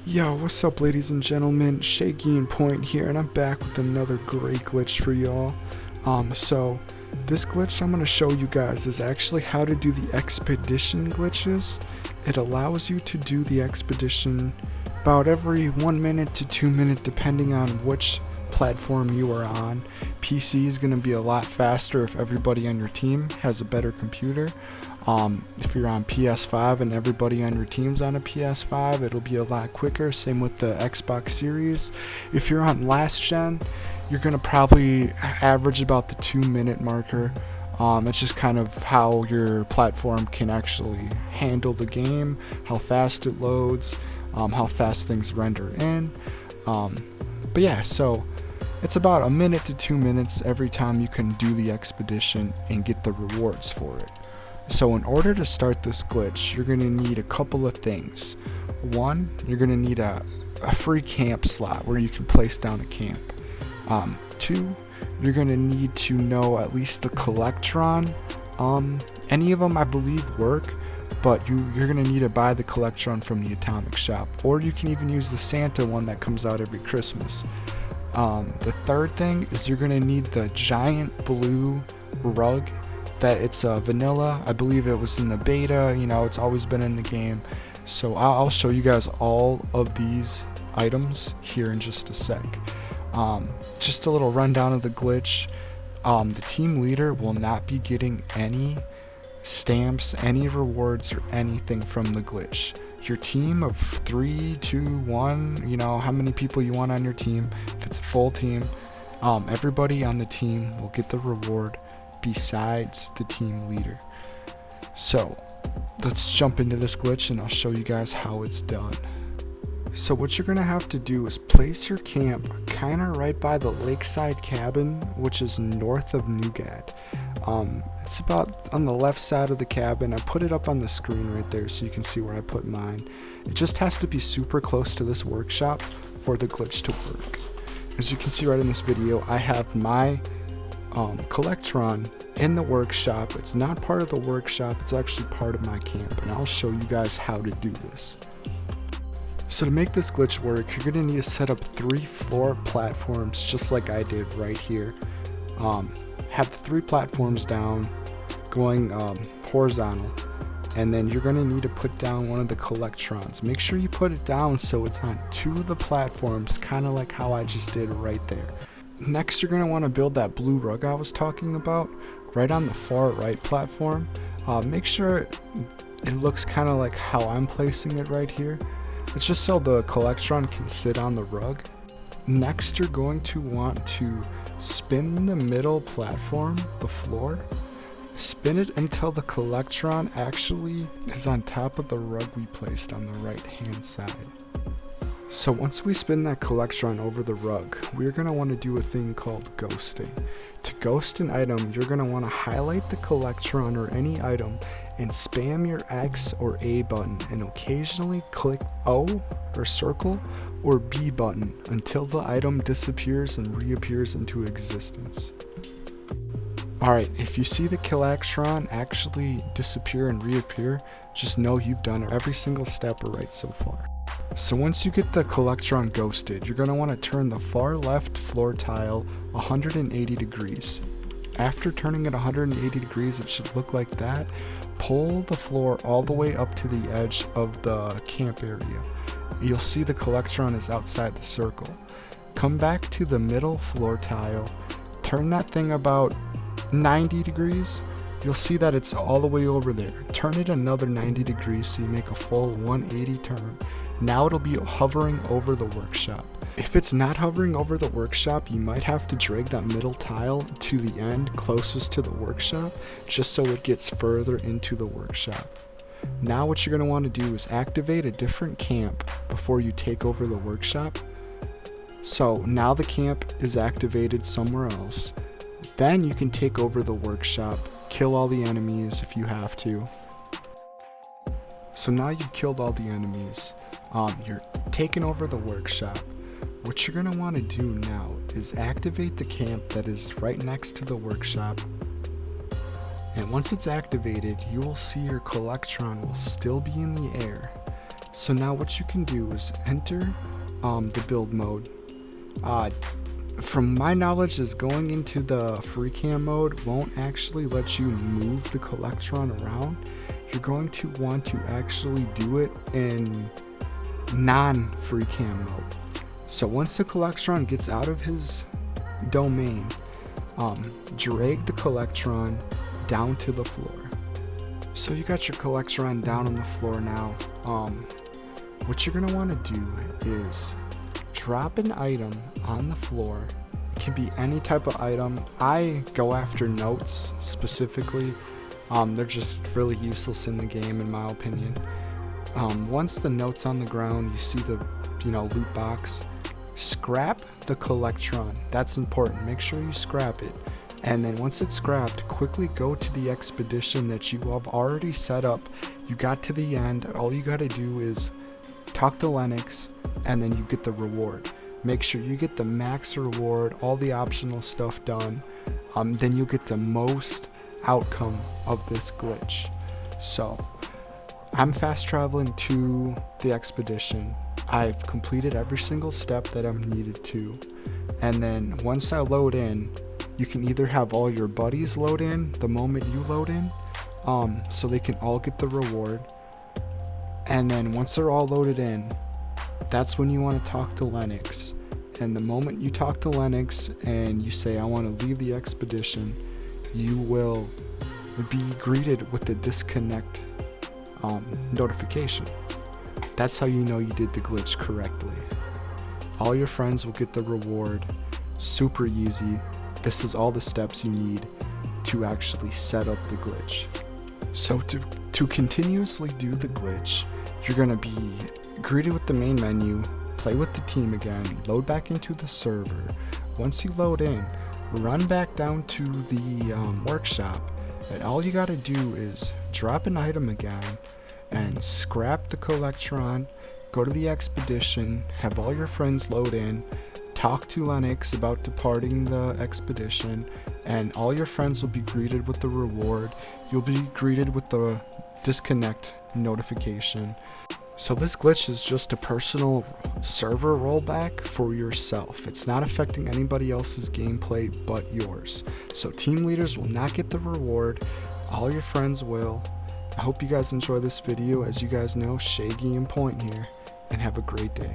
Yo, what's up ladies and gentlemen, ShaggyInPoint here, and I'm back with another great glitch for y'all. So this glitch I'm going to show you guys is actually how to do the expedition glitches. It allows you to do the expedition about every 1 minute to 2 minutes depending on which platform you are on. PC is going to be a lot faster if everybody on your team has a better computer. If you're on PS5 and everybody on your team's on a PS5, it'll be a lot quicker. Same with the Xbox Series. If you're on last gen, you're gonna probably average about the 2 minute marker. It's just kind of how your platform can actually handle the game, how fast it loads, how fast things render in. But yeah, so it's about 1 minute to 2 minutes every time you can do the expedition and get the rewards for it. So in order to start this glitch, you're going to need a couple of things. One, you're going to need a free camp slot where you can place down a camp. Two, you're going to need to know at least the Collectron. Any of them I believe work, but you're going to need to buy the Collectron from the Atomic Shop. Or you can even use the Santa one that comes out every Christmas. The third thing is you're going to need the giant blue rug. That it's vanilla. I believe it was in the beta, it's always been in the game. So I'll show you guys all of these items here in just a sec. Just a little rundown of the glitch. The team leader will not be getting any stamps, any rewards, or anything from the glitch. Your team of 3, 2, 1, how many people you want on your team. If it's a full team, everybody on the team will get the reward besides the team leader. So let's jump into this glitch and I'll show you guys how it's done. So what you're gonna have to do is place your camp kind of right by the lakeside cabin, which is north of Nougat. It's about on the left side of the cabin. I put it up on the screen right there so you can see where I put mine. It just has to be super close to this workshop for the glitch to work. As you can see right in this video, I have my Collectron in the workshop. It's not part of the workshop, it's actually part of my camp, and I'll show you guys how to do this. So to make this glitch work, you're going to need to set up 3 floor platforms just like I did right here. Have the 3 platforms down going horizontal, and then you're going to need to put down one of the Collectrons. Make sure you put it down so it's on 2 of the platforms, kind of like how I just did right there. Next, you're going to want to build that blue rug I was talking about right on the far right platform. Make sure it looks kind of like how I'm placing it right here. It's just so the Collectron can sit on the rug. Next, you're going to want to spin the middle platform, the floor. Spin it until the Collectron actually is on top of the rug we placed on the right hand side. So once we spin that Collectron over the rug, we're going to want to do a thing called ghosting. To ghost an item, you're going to want to highlight the Collectron or any item and spam your X or A button and occasionally click O or circle or B button until the item disappears and reappears into existence. Alright, if you see the Collectron actually disappear and reappear, just know you've done every single step right so far. So once you get the Collectron ghosted, you're going to want to turn the far left floor tile 180 degrees. After turning it 180 degrees, it should look like that. Pull the floor all the way up to the edge of the camp area. You'll see the Collectron is outside the circle. Come back to the middle floor tile, turn that thing about 90 degrees. You'll see that it's all the way over there. Turn it another 90 degrees so you make a full 180 turn. Now it'll be hovering over the workshop. If it's not hovering over the workshop, you might have to drag that middle tile to the end closest to the workshop just so it gets further into the workshop. Now what you're going to want to do is activate a different camp before you take over the workshop. So now the camp is activated somewhere else. Then you can take over the workshop, kill all the enemies if you have to. So now you've killed all the enemies. You're taking over the workshop. What you're going to want to do now is activate the camp that is right next to the workshop. And once it's activated, you will see your Collectron will still be in the air. So now what you can do is enter the build mode. From my knowledge, is going into the free cam mode won't actually let you move the Collectron around. You're going to want to actually do it in non-free cam mode. So once the Collectron gets out of his domain, drag the Collectron down to the floor. So you got your Collectron down on the floor now. What you're gonna want to do is drop an item on the floor. It can be any type of item. I go after notes specifically. They're just really useless in the game, in my opinion. Once the note's on the ground, you see the loot box. Scrap the Collectron. That's important. Make sure you scrap it. And then once it's scrapped, quickly go to the expedition that you have already set up. You got to the end. All you got to do is talk to Lennox, and then you get the reward. Make sure you get the max reward, all the optional stuff done. Then you'll get the most outcome of this glitch. So I'm fast traveling to the expedition. I've completed every single step that I'm needed to, and then once I load in, you can either have all your buddies load in the moment you load in, so they can all get the reward. And then once they're all loaded in, that's when you want to talk to Lennox. And the moment you talk to Lennox and you say, I want to leave the expedition, you will be greeted with the disconnect notification. That's how you know you did the glitch correctly. All your friends will get the reward. Super easy. This is all the steps you need to actually set up the glitch. So to continuously do the glitch, you're going to be greeted with the main menu, play with the team again, load back into the server. Once you load in, run back down to the workshop, and all you got to do is drop an item again and scrap the Collectron, go to the expedition, have all your friends load in, talk to Lennox about departing the expedition, and all your friends will be greeted with the reward. You'll be greeted with the disconnect notification. So this glitch is just a personal server rollback for yourself. It's not affecting anybody else's gameplay but yours. So team leaders will not get the reward, all your friends will. I hope you guys enjoy this video. As you guys know, ShaggyInPoint here, and have a great day.